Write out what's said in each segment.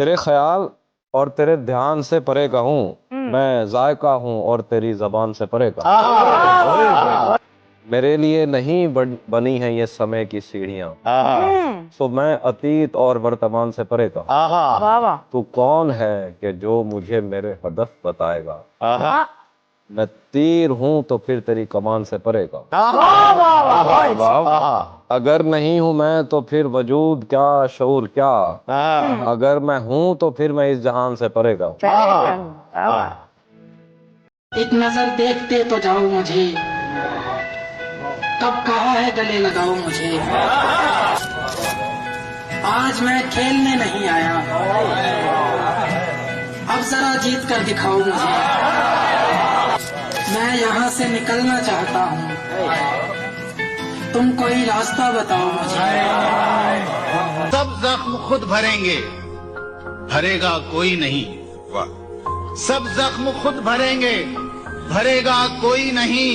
तेरे ख्याल और तेरे ध्यान से परे का हूँ मैं, जायका हूँ और तेरी जबान से परे का। मेरे लिए नहीं बनी है ये समय की सीढ़ियाँ, तो मैं अतीत और वर्तमान से परे का। वाह वाह। तू कौन है कि जो मुझे मेरे हदफ बताएगा। मैं तीर हूँ तो फिर तेरी कमान से परे का। अगर नहीं हूँ मैं तो फिर वजूद क्या, शऊर क्या। अगर मैं हूँ तो फिर मैं इस जहान से परे का। एक नजर देखते तो जाओ मुझे, कब कहा है गले लगाओ मुझे। आज मैं खेलने नहीं आया, अब जरा जीत कर दिखाओ मुझे। मैं यहाँ से निकलना चाहता हूँ, तुम कोई रास्ता बताओ मुझे। सब जख्म खुद भरेंगे, भरेगा कोई नहीं। सब जख्म खुद भरेंगे, भरेगा कोई नहीं।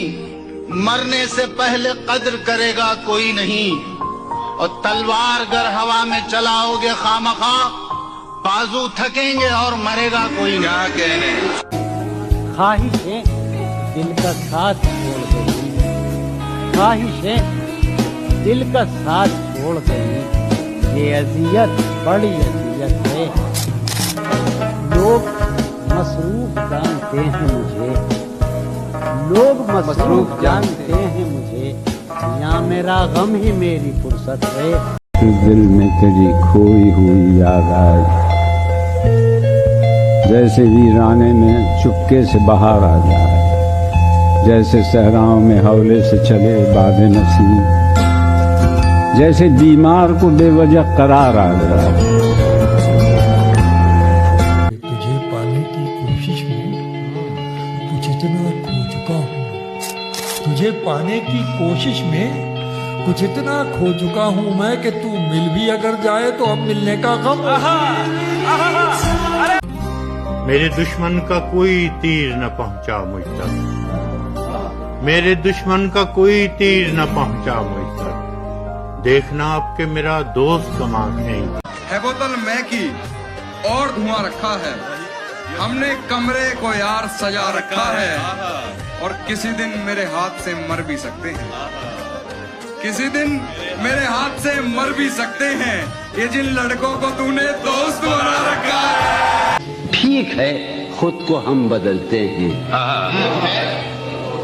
मरने से पहले कद्र करेगा कोई नहीं। और तलवार गर हवा में चलाओगे खामखा, बाजू थकेंगे और मरेगा कोई नहीं। क्या कहने ख्वाहिशें दिल का साथ छोड़ गई, ख्वाहिशें दिल का साथ छोड़ गई। ये अजियत बड़ी अजियत है। लोग मसरूफ जानते हैं मुझे, लोग मसरूफ जानते हैं मुझे। यहाँ मेरा गम ही मेरी फुर्सत है। दिल में तेरी खोई हुई याद आए, जैसे वीराने में चुपके से बाहर आ जाए। जैसे सहराओं में हौले से चले बादे नसीम, जैसे बीमार को बेवजह करार आ जाए। तुझे पाने की कोशिश में कुछ इतना खो चुका हूँ, तुझे पाने की कोशिश में कुछ इतना खो चुका हूँ मैं कि तू मिल भी अगर जाए तो अब मिलने का गम। मेरे दुश्मन का कोई तीर न पहुंचा मुझ तक, मेरे दुश्मन का कोई तीर न पहुंचा मुझ तक। देखना अब के मेरा दोस्त कमा है। बोतल मैं की और धुआं रखा है, हमने कमरे को यार सजा रखा है। और किसी दिन मेरे हाथ से मर भी सकते हैं, किसी दिन मेरे हाथ से मर भी सकते हैं ये जिन लड़कों को तूने दोस्त बना रखा है। ठीक है, खुद को हम बदलते हैं,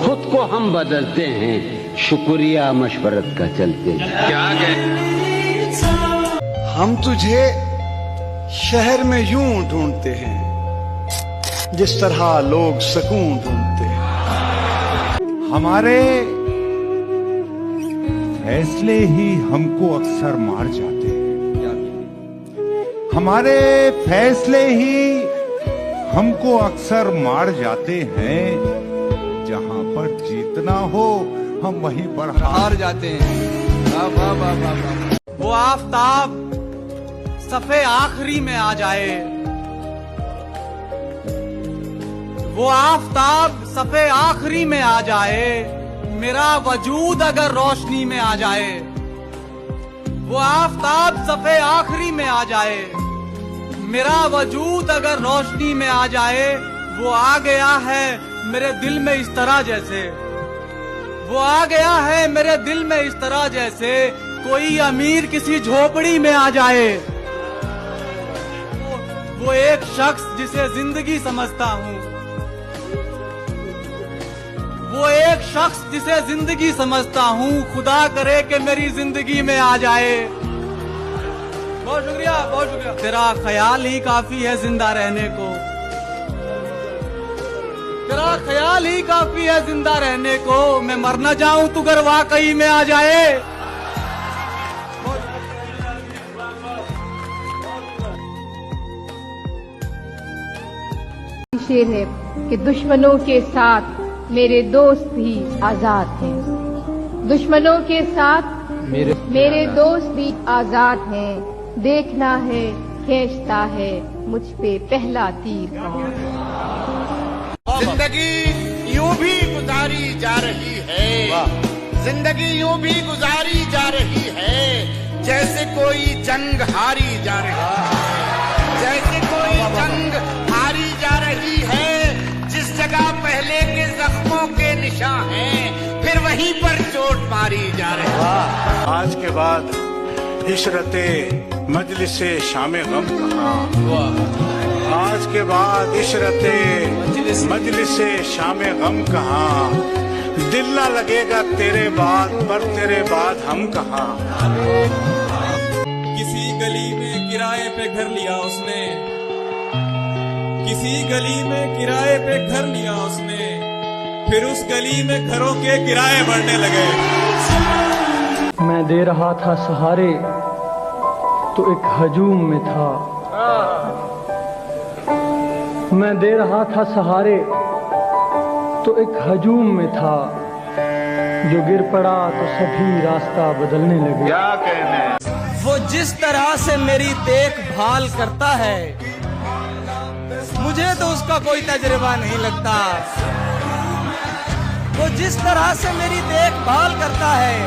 खुद को हम बदलते हैं। शुक्रिया मशवरत का चलते हैं। क्या हम तुझे शहर में यूं ढूंढते हैं जिस तरह लोग सुकून ढूंढते हैं। हमारे फैसले ही हमको अक्सर मार जाते हैं, हमारे फैसले ही हमको अक्सर मार जाते हैं। जहां पर जीतना हो हम वहीं पर हार जाते हैं। वो आफताब सफे आखिरी में आ जाए, वो आफताब सफे आखिरी में आ जाए। मेरा वजूद अगर रोशनी में आ जाए, वो आफताब सफे आखिरी में आ जाए। मेरा वजूद अगर रोशनी में आ जाए, वो आ गया है मेरे दिल में इस तरह जैसे, वो आ गया है मेरे दिल में इस तरह जैसे कोई अमीर किसी झोपड़ी में आ जाए। वो एक शख्स जिसे जिंदगी समझता हूँ, वो एक शख्स जिसे जिंदगी समझता हूँ। खुदा करे कि मेरी जिंदगी में आ जाए। बहुत शुक्रिया, बहुत शुक्रिया। तेरा ख्याल ही काफी है जिंदा रहने को, तेरा ख्याल ही काफी है जिंदा रहने को। मैं मर न जाऊं तू अगर वाकई में आ जाए। शेर है कि दुश्मनों के साथ मेरे दोस्त भी आजाद हैं, दुश्मनों के साथ मेरे दोस्त भी आजाद हैं। देखना है खींचता है मुझ पे पहला तीर कौन। जिंदगी यूं भी गुजारी जा रही है, जिंदगी यूं भी गुजारी जा रही है जैसे कोई जंग हारी जा रही है। जैसे कोई जंग हारी जा रही है, जिस जगह पहले के जख्मों के निशान हैं, फिर वहीं पर चोट मारी जा रही है। आज के बाद इशरते मजलिसे शामे गम कहाँ, आज के बाद इशरते मजलिसे शामे गम कहाँ, दिल ना लगेगा तेरे बाद, पर तेरे बाद हम कहाँ। किसी गली में किराए पे घर लिया उसने, किसी गली में किराए पे घर लिया उसने, फिर उस गली में घरों के किराए बढ़ने लगे। मैं दे रहा था सहारे तो एक हजूम में था, मैं दे रहा था सहारे तो एक हजूम में था, जो गिर पड़ा तो सभी रास्ता बदलने लगे। क्या कहने? वो जिस तरह से मेरी देखभाल करता है, मुझे तो उसका कोई तजुर्बा नहीं लगता। वो जिस तरह से मेरी देखभाल करता है,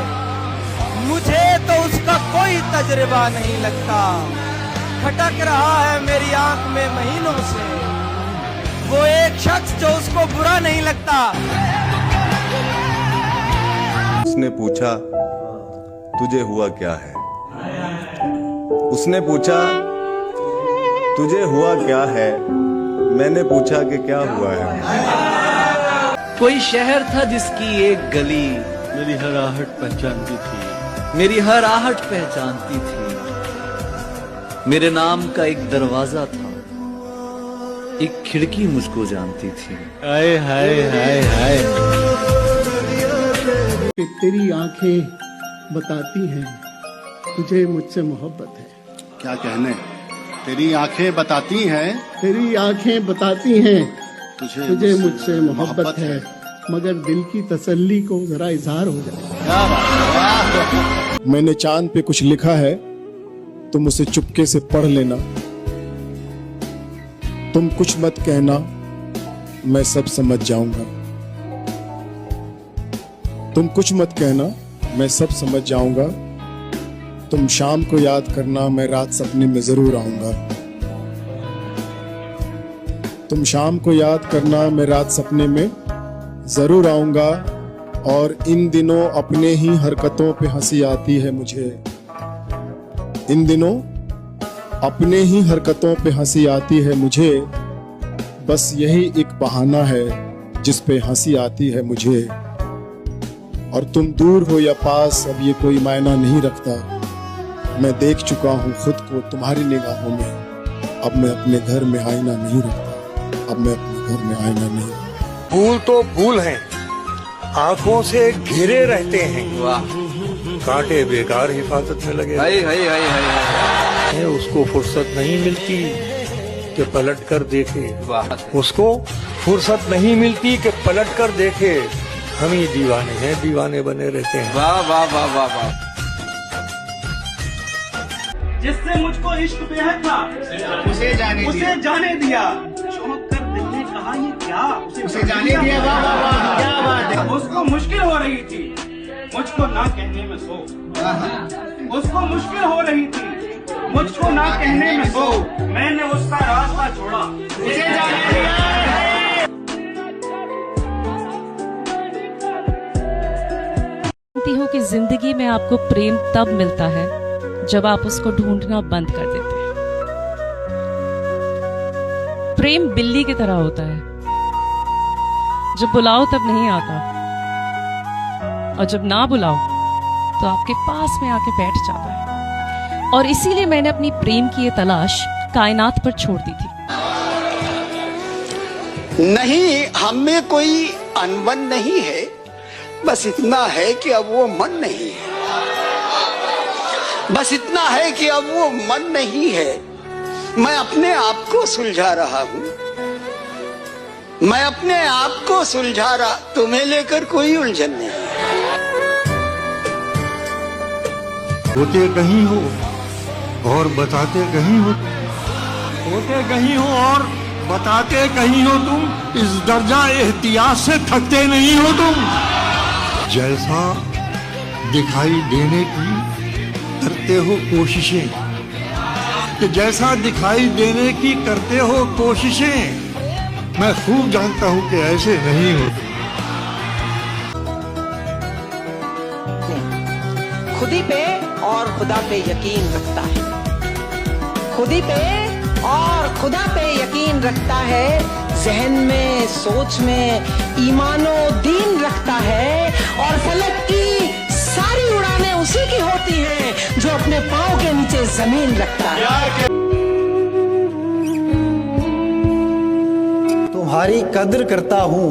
मुझे तो उसका कोई तजुर्बा नहीं लगता। खटक रहा है मेरी आंख में महीनों से वो एक शख्स जो उसको बुरा नहीं लगता। उसने पूछा तुझे हुआ क्या है, उसने पूछा तुझे हुआ क्या है, मैंने पूछा कि क्या हुआ है। कोई शहर था जिसकी एक गली मेरी हर आहट पहचानती थी, मेरी हर आहट पहचानती थी। मेरे नाम का एक दरवाजा था, एक खिड़की मुझको जानती थी। हाय हाय हाय हाय। तेरी आंखें बताती हैं तुझे मुझसे मोहब्बत है। क्या कहने? तेरी आंखें बताती हैं, तेरी आंखें बताती हैं तुझे मुझसे मोहब्बत है, मगर दिल की तसल्ली को जरा इजहार हो जाए। मैंने चांद पे कुछ लिखा है, तुम उसे चुपके से पढ़ लेना। तुम कुछ मत कहना, मैं सब समझ जाऊंगा। तुम कुछ मत कहना, मैं सब समझ जाऊंगा। तुम शाम को याद करना, मैं रात सपने में जरूर आऊंगा। तुम शाम को याद करना, मैं रात सपने में जरूर आऊंगा। और इन दिनों अपने ही हरकतों पे हंसी आती है मुझे। इन दिनों अपने ही हरकतों पे हंसी आती है मुझे। बस यही एक बहाना है जिस पे हंसी आती है मुझे। और तुम दूर हो या पास, अब ये कोई मायना नहीं रखता। मैं देख चुका हूँ खुद को तुम्हारी निगाहों में। अब मैं अपने घर में आईना नहीं रखता, अब मैं अपने घर में आईना नहीं रखता। फूल तो फूल हैं, आंखों से घिरे रहते हैं। वाह, कांटे बेकार हिफाजत में लगे। हाय हाय हाय हाय। उसको फुर्सत नहीं मिलती कि पलट कर देखे, उसको फुर्सत नहीं मिलती कि पलट कर देखे। हम ही दीवाने हैं, दीवाने बने रहते हैं। वाह वाह वाह वाह वाह। जिससे मुझको इश्क बेहद था, उसे जाने दिया। शौक कर दिल ने कहा ये क्या, उसे जाने दिया। वाह वाह वाह, क्या बात है। उसको मुश्किल हो रही थी मुझको ना कहने में सो, उसको मुश्किल हो रही थी मुझको ना कहने में सो। मैंने उसका रास्ता छोड़ा, उसे जाने दिया। जानती हूँ कि जिंदगी में आपको प्रेम तब मिलता है जब आप उसको ढूंढना बंद कर देते हैं। प्रेम बिल्ली की तरह होता है, जब बुलाओ तब नहीं आता, और जब ना बुलाओ तो आपके पास में आके बैठ जाता है। और इसीलिए मैंने अपनी प्रेम की ये तलाश कायनात पर छोड़ दी थी। नहीं, हम में कोई अनबन नहीं है, बस इतना है कि अब वो मन नहीं है। बस इतना है कि अब वो मन नहीं है। मैं अपने आप को सुलझा रहा हूँ, मैं अपने आप को सुलझा रहा, तुम्हें लेकर कोई उलझन नहीं है। होते कहीं हो और बताते कहीं हो, होते कहीं हो और बताते कहीं हो। तुम इस दर्जा एहतियात से थकते नहीं हो तुम। जैसा दिखाई देने की करते हो कोशिशें, कि जैसा दिखाई देने की करते हो कोशिशें, मैं खूब जानता हूं कि ऐसे नहीं होते। खुदी पे और खुदा पे यकीन रखता है, खुदी पे और खुदा पे यकीन रखता है, जहन में सोच में ईमानो दीन रखता है, और फलक की सारी उड़ानें उसी की होती हैं जो अपने पाँव के नीचे जमीन रखता है। तुम्हारी कद्र करता हूं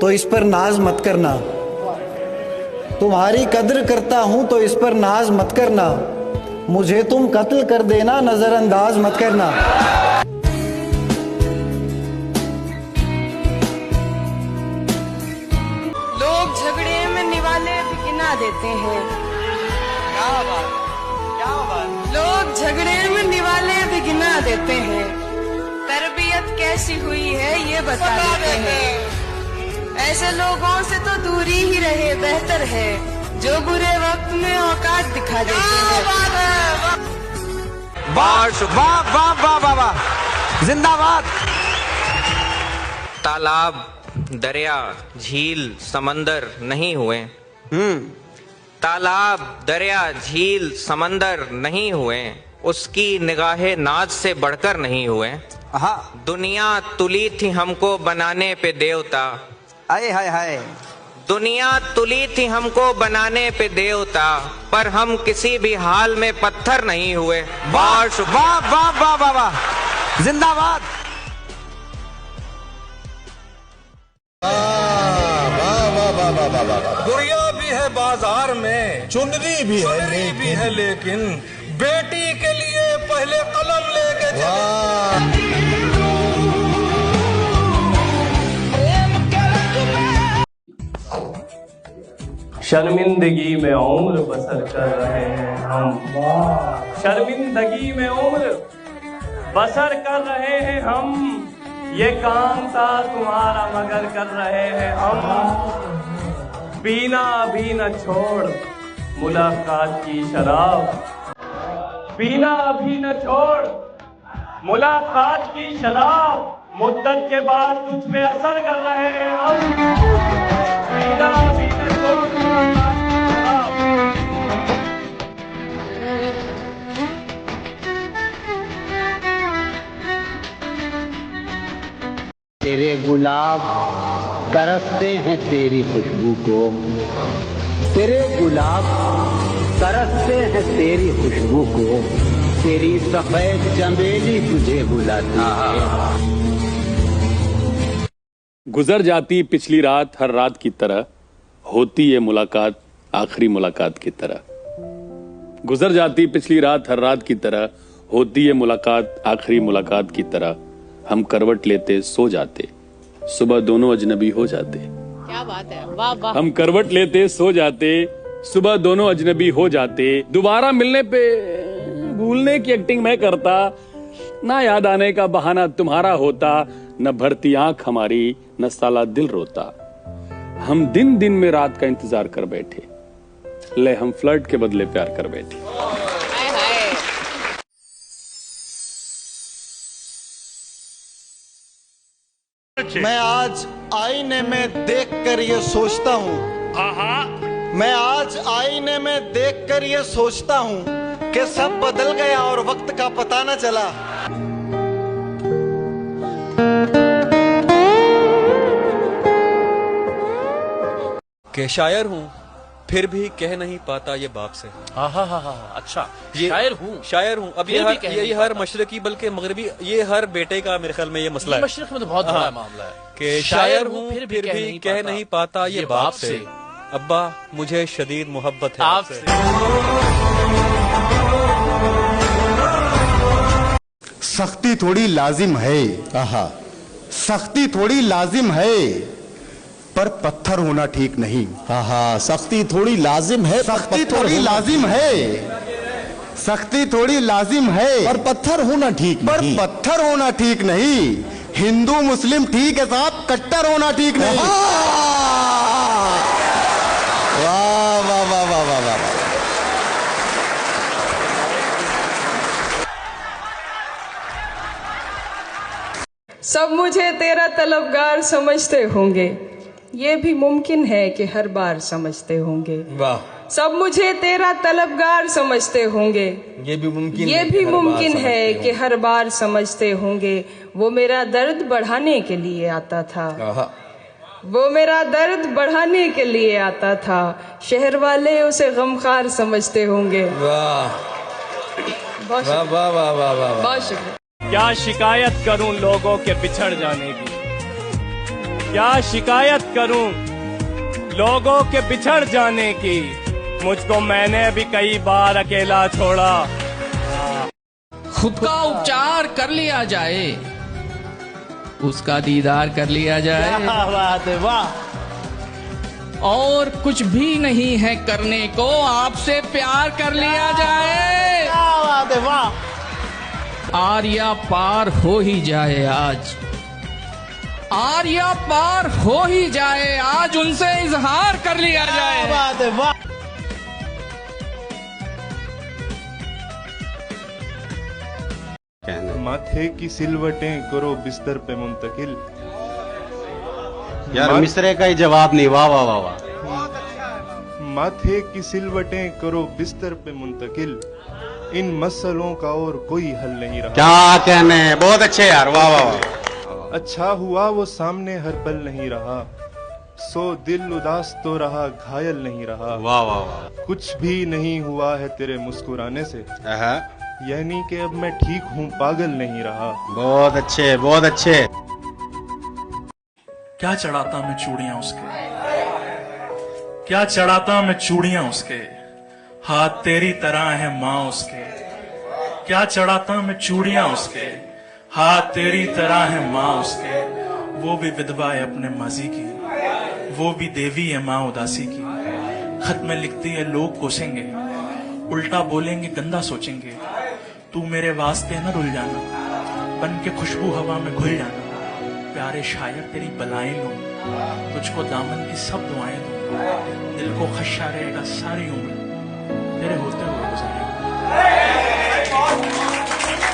तो इस पर नाज मत करना, तुम्हारी कद्र करता हूं तो इस पर नाज मत करना, मुझे तुम कत्ल कर देना नजरअंदाज मत करना। लोग झगड़े में निवाले भी गिना देते हैं, क्या बात, क्या बात। लोग झगड़े में निवाले भी गिना देते हैं, तरबियत कैसी हुई है ये बता देते हैं। ऐसे लोगों से तो दूरी ही रहे बेहतर है, जो बुरे वक्त में औकात दिखा देते हैं। वाह वाह वाह वाह वाह, जिंदाबाद। तालाब, दरिया, झील, समंदर नहीं हुए, तालाब, दरिया, झील, समंदर नहीं हुए, उसकी निगाहे नाज से बढ़कर नहीं हुए। दुनिया तुली थी हमको बनाने पे देवता, हाय हाय हाय, दुनिया तुली थी हमको बनाने पे देवता, पर हम किसी भी हाल में पत्थर नहीं हुए। वाह वाह वाह वाह वाह वाह, जिंदाबाद। गुड़िया भी है बाजार में, चुनरी भी है लेकिन बेटी के लिए पहले कलम लेके चले। शर्मिंदगी में उम्र बसर कर रहे हैं हम, शर्मिंदगी में उम्र बसर कर रहे हैं हम, ये काम था तुम्हारा मगर कर रहे हैं हम। पीना भी न छोड़ मुलाकात की शराब, पीना भी न छोड़ मुलाकात की शराब, मुद्दत के बाद तुझ पे असर कर रहे हैं हम। पीना भी न छोड़ मुलाकात की शराब। तेरे गुलाब तरसते हैं तेरी खुशबू को, तेरे गुलाब तरसते हैं तेरी खुशबू को, तेरी सफेद चमेली तुझे बुलाती है। गुजर जाती पिछली रात हर रात की तरह, होती ये मुलाकात आखिरी मुलाकात की तरह। गुजर जाती पिछली रात हर रात की तरह, होती ये मुलाकात आखिरी मुलाकात की तरह। हम करवट लेते सो जाते, सुबह दोनों अजनबी हो जाते। क्या बात है, वाह वाह। हम करवट लेते सो जाते, सुबह दोनों अजनबी हो जाते। दोबारा मिलने पे भूलने की एक्टिंग मैं करता, ना याद आने का बहाना तुम्हारा होता, न भरती आंख हमारी न साला दिल रोता। हम दिन दिन में रात का इंतजार कर बैठे, ले हम फ्लर्ट के बदले प्यार कर बैठे। मैं आज आईने में देखकर ये सोचता हूँ, मैं आज आईने में देखकर ये सोचता हूँ कि सब बदल गया और वक्त का पता न चला। कि शायर हूँ फिर भी कह नहीं पाता ये बाप से। अच्छा, शायर हूँ। अब ये हर मशरकी बल्कि मगरबी, ये हर बेटे का मेरे ख्याल में ये मसला है। मशरक में तो बहुत बड़ा मामला है कि शायर हूँ फिर भी कह नहीं पाता ये बाप से। अब्बा मुझे शदीद मोहब्बत है आपसे। सख्ती थोड़ी लाजिम है, सख्ती थोड़ी लाजिम है, पर पत्थर होना ठीक नहीं। सख्ती थोड़ी लाजिम है, सख्ती थोड़ी लाजिम है, सख्ती थोड़ी लाजिम है, पर पत्थर होना ठीक नहीं। पर पत्थर होना ठीक नहीं। हिंदू मुस्लिम ठीक है साहब, कट्टर होना ठीक नहीं। वाह वाह वाह वाह वाह वाह। सब मुझे तेरा तलबगार समझते होंगे, ये भी मुमकिन है कि हर बार समझते होंगे। वाह। सब मुझे तेरा तलबगार समझते होंगे, ये भी मुमकिन है कि हर बार समझते होंगे। वो मेरा दर्द बढ़ाने के लिए आता था, वो मेरा दर्द बढ़ाने के लिए आता था। शहर वाले उसे गमखार समझते होंगे। वाह बहुत वाह वाह वाह वाह वाह। बहुत शुक्रिया। क्या शिकायत करूं लोगों के बिछड़ जाने की, क्या शिकायत करूं लोगों के बिछड़ जाने की। मुझको मैंने भी कई बार अकेला छोड़ा। खुद का उपचार कर लिया जाए, उसका दीदार कर लिया जाए। बात है, वाह। और कुछ भी नहीं है करने को, आपसे प्यार कर लिया जाए। बात है, वाह। आर्या पार हो ही जाए आज, आर्या पार हो ही जाए आज, उनसे इजहार कर लिया जाए। बात है, वाह। माथे की सिलवटें करो बिस्तर पे मुंतकिल। यार मिसरे का ही जवाब नहीं। वाह वाह वाह वाह। माथे की सिलवटें करो बिस्तर पे मुंतकिल, इन मसलों का और कोई हल नहीं रहा। क्या कहने, बहुत अच्छे यार। वाह वाह वाह। अच्छा हुआ वो सामने हर पल नहीं रहा, सो दिल उदास तो रहा घायल नहीं रहा। वाह वाह वाह। कुछ भी नहीं हुआ है तेरे मुस्कुराने से, यानी कि अब मैं ठीक हूँ, पागल नहीं रहा। बहुत अच्छे बहुत अच्छे। क्या चढ़ाता मैं चूड़ियां उसके, क्या चढ़ाता मैं चूड़ियां उसके, हाथ तेरी तरह है माँ उसके। क्या चढ़ाता मैं चूड़ियां उसके, हाथ तेरी तरह है माँ उसके। वो भी विधवा है अपने माजी की, वो भी देवी है माँ उदासी की। खत में लिखती है लोग कोसेंगे, उल्टा बोलेंगे गंदा सोचेंगे। तू मेरे वास्ते न रुल जाना, बन के खुशबू हवा में घुल जाना। प्यारे शायर तेरी बलाएं लूं, तुझको दामन की सब दुआएं दूं। दिल को खदशा रहेगा सारी उम्र, तेरे होते हुए गुजारे।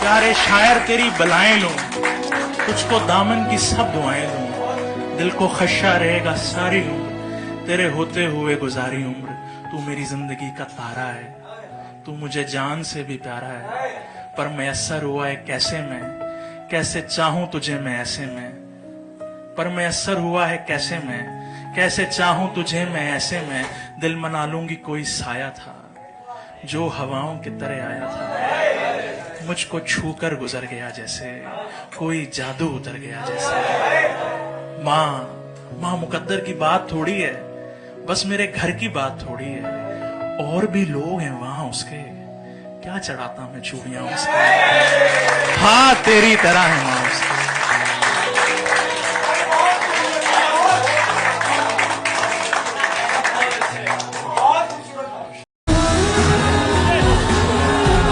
प्यारे शायर तेरी बलाएं लूं, तुझको दामन की सब दुआएं दूं। दिल को खदशा रहेगा सारी उम्र, तेरे होते हुए गुजारी उम्र। तू मेरी जिंदगी का तारा है, तू मुझे जान से भी प्यारा है। पर मैसर हुआ है कैसे मैं, कैसे चाहूं तुझे मैं ऐसे में। पर मैसर हुआ है कैसे मैं, कैसे चाहूं तुझे मैं ऐसे में। दिल मना लूंगी कोई साया था, जो हवाओं की तरह आया था। मुझको छूकर गुजर गया जैसे, कोई जादू उतर गया जैसे। माँ मुकद्दर की बात थोड़ी है, बस मेरे घर की बात थोड़ी है। और भी लोग हैं वहां उसके, क्या चढ़ाता मैं चूड़ियां उसके। हाँ तेरी तरह है माँ उसके।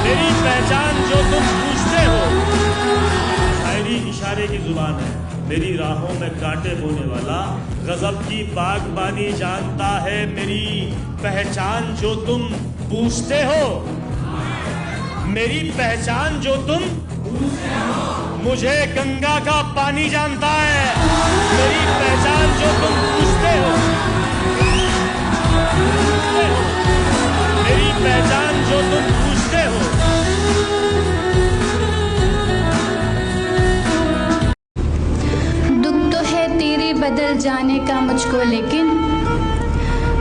मेरी पहचान जो तुम पूछते हो, शायरी इशारे की जुबान है। मेरी राहों में कांटे बोने वाला, गजब की बागबानी जानता है। मेरी पहचान जो तुम पूछते हो, मेरी पहचान जो तुम मुझे गंगा का पानी जानता है। मेरी पहचान जो तुम पूछते हो, मेरी पहचान जो तुम पूछते हो। दुख तो है तेरे बदल जाने का मुझको, लेकिन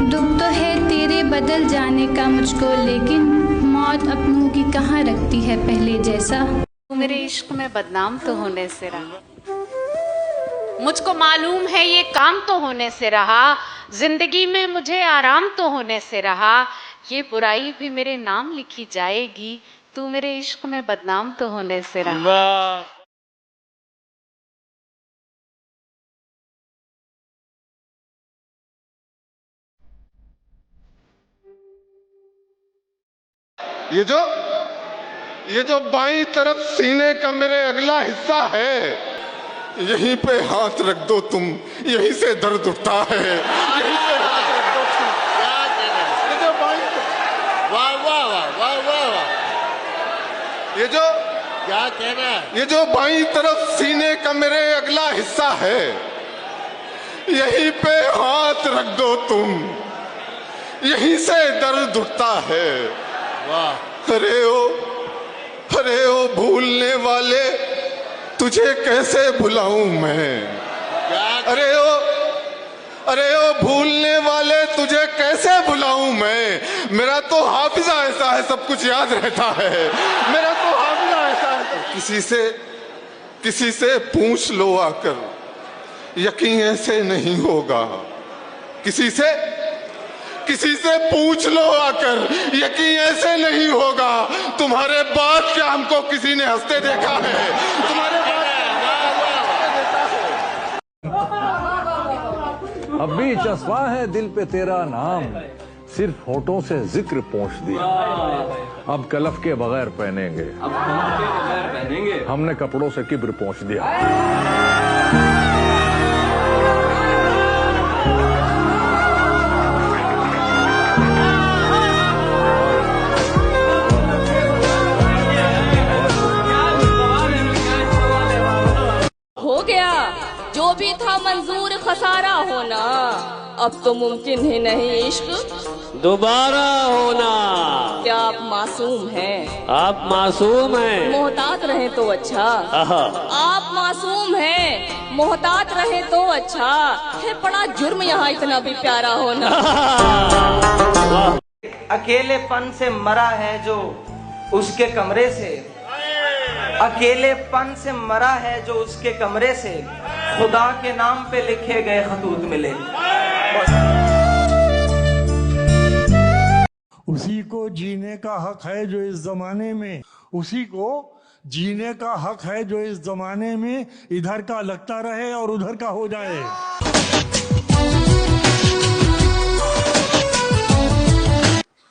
दुख तो है तेरे बदल जाने का मुझको, लेकिन मौत अपनों की कहाँ रखती है पहले जैसा। मेरे इश्क में बदनाम तो होने से रहा, मुझको मालूम है ये काम तो होने से रहा। जिंदगी में मुझे आराम तो होने से रहा। ये बुराई भी मेरे नाम लिखी जाएगी, तू मेरे इश्क में बदनाम तो होने से रहा। ये जो बाईं तरफ सीने का मेरे अगला हिस्सा है, यहीं पे हाथ रख दो तुम, यहीं से दर्द उठता है। यहीं पे हाथ रख दो तुम। ये जो बाईं, वाह वाह वाह वाह वाह वाह। क्या कह रहा है? ये जो बाईं तरफ सीने का मेरे अगला हिस्सा है, यहीं पे हाथ रख दो तुम, यहीं से दर्द उठता है। वाह। अरे ओ भूलने वाले, तुझे कैसे भुलाऊं मैं? अरे ओ भूलने वाले, तुझे कैसे भुलाऊं मैं? मेरा तो हाफिजा ऐसा है, सब कुछ याद रहता है। मेरा तो हाफिजा ऐसा है। किसी से पूछ लो आकर, यकीन ऐसे नहीं होगा। किसी से पूछ लो आकर, यकीन ऐसे नहीं होगा। तुम्हारे बाद क्या हमको किसी ने हंसते देखा है? तुम्हारे बाद अब भी चस्पा है दिल पे तेरा नाम, सिर्फ होठों से जिक्र पोंछ दिया। अब कलफ के बगैर पहनेंगे, हमने कपड़ों से किब्र पोंछ दिया। हो गया जो भी था मंजूर, खसारा होना अब तो मुमकिन ही नहीं। इश्क दोबारा होना। क्या आप मासूम हैं? आप मासूम हैं। मोहतात रहे तो अच्छा। आप मासूम हैं, मोहतात रहे तो अच्छा है। बड़ा जुर्म यहाँ इतना भी प्यारा होना। अकेलेपन से मरा है जो उसके कमरे से, अकेलेपन से मरा है जो उसके कमरे से, खुदा के नाम पे लिखे गए खतूत मिले। उसी को जीने का हक है जो इस जमाने में, उसी को जीने का हक है जो इस जमाने में इधर का लगता रहे और उधर का हो जाए।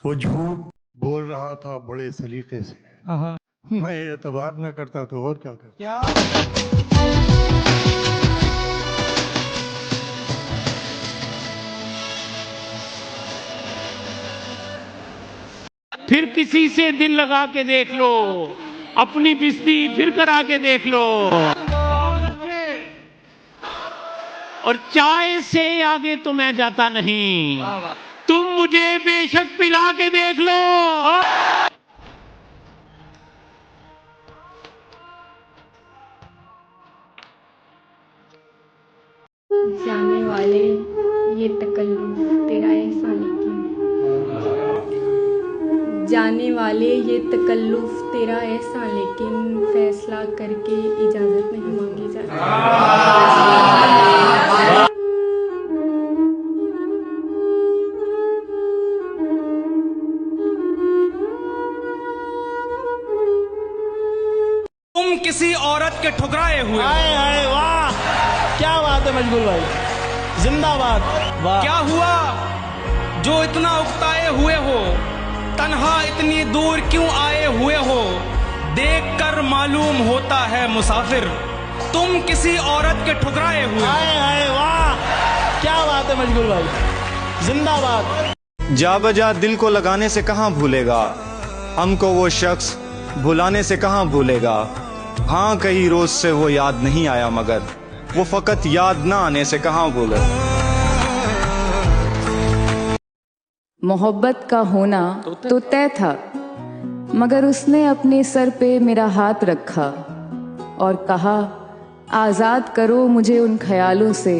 वो झूठ बोल रहा था बड़े सलीके से, मैं एतबार न करता तो और क्या करता। फिर किसी से दिल लगा के देख लो, अपनी बिस्ती फिर करा के देख लो, और चाय से आगे तो मैं जाता नहीं। तुम मुझे बेशक पिला के देख लो। जाने वाले ये तकल्लुफ तेरा ऐसा लेकिन, जाने वाले ये तकल्लुफ तेरा ऐसा लेकिन, फैसला करके इजाजत नहीं मांगी जाती। तुम किसी औरत के ठुकराए हुए। आए आए वाह, क्या बात है मजबूर भाई, जिंदाबाद। वाह। क्या हुआ जो इतना उकताए हुए हो, तन्हा इतनी दूर क्यों आए हुए हो? देखकर मालूम होता है मुसाफिर, तुम किसी औरत के ठुकराए हुए। आए आए वाह, क्या बात है मजबूर भाई, जिंदाबाद। जा बजा दिल को लगाने से कहाँ भूलेगा, हमको वो शख्स भुलाने से कहाँ भूलेगा। हाँ कई रोज से वो याद नहीं आया, मगर वो फकत याद ना आने से कहाँ भूले। मोहब्बत का होना तो तय था, मगर उसने अपने सर पे मेरा हाथ रखा और कहा, आज़ाद करो मुझे उन ख्यालों से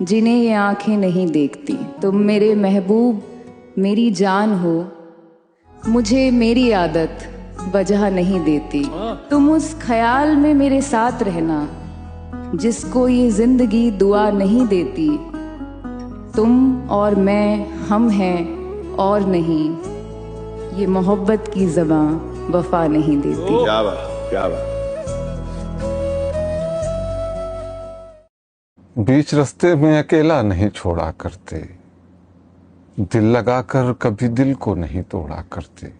जिन्हें ये आंखें नहीं देखती। तुम मेरे महबूब मेरी जान हो, मुझे मेरी आदत वजह नहीं देती। तुम उस ख्याल में मेरे साथ रहना जिसको ये जिंदगी दुआ नहीं देती। तुम और मैं हम हैं और नहीं, ये मोहब्बत की ज़बां वफा नहीं देती। क्या बात, क्या बात। बीच रास्ते में अकेला नहीं छोड़ा करते, दिल लगाकर कभी दिल को नहीं तोड़ा करते।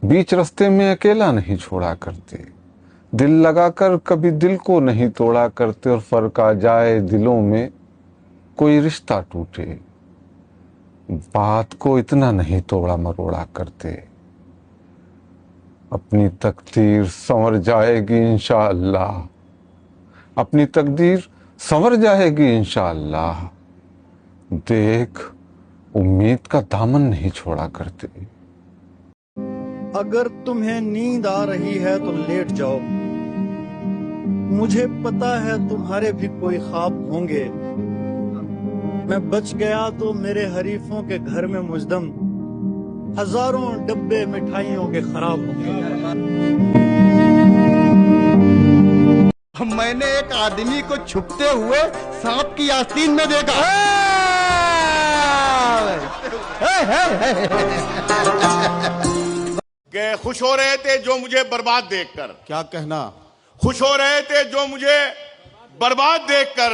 बीच रास्ते में अकेला नहीं छोड़ा करते, दिल लगाकर कभी दिल को नहीं तोड़ा करते। और फर्क आ जाए दिलों में, कोई रिश्ता टूटे, बात को इतना नहीं तोड़ा मरोड़ा करते। अपनी तकदीर संवर जाएगी इंशाअल्लाह, अपनी तकदीर संवर जाएगी इंशाअल्लाह। देख, उम्मीद का दामन नहीं छोड़ा करते। अगर तुम्हें नींद आ रही है तो लेट जाओ, मुझे पता है तुम्हारे भी कोई ख्वाब होंगे। मैं बच गया तो मेरे हरीफों के घर में मुजदम हजारों डब्बे मिठाइयों के खराब होंगे। मैंने एक आदमी को छुपते हुए सांप की आस्तीन में देखा। कि खुश हो रहे थे जो मुझे बर्बाद देखकर। क्या कहना? खुश हो रहे थे जो मुझे बर्बाद देखकर,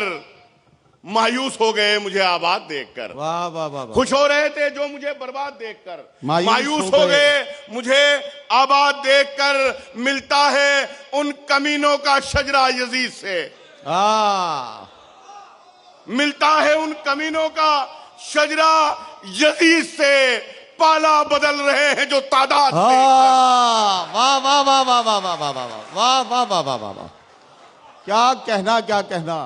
मायूस हो गए मुझे आबाद देखकर। वाह वाह वाह। खुश हो रहे थे जो मुझे बर्बाद देखकर, मायूस हो गए मुझे आबाद देखकर। मिलता है उन कमीनों का शजरा यजीद से, मिलता है उन कमीनों का शजरा यजीद से। पाला बदल रहे हैं जो तादाद। वाह वाह वाह वाह वाह वाह वाह वाह वाह वाह वाह वाह वाह। क्या कहना, क्या कहना।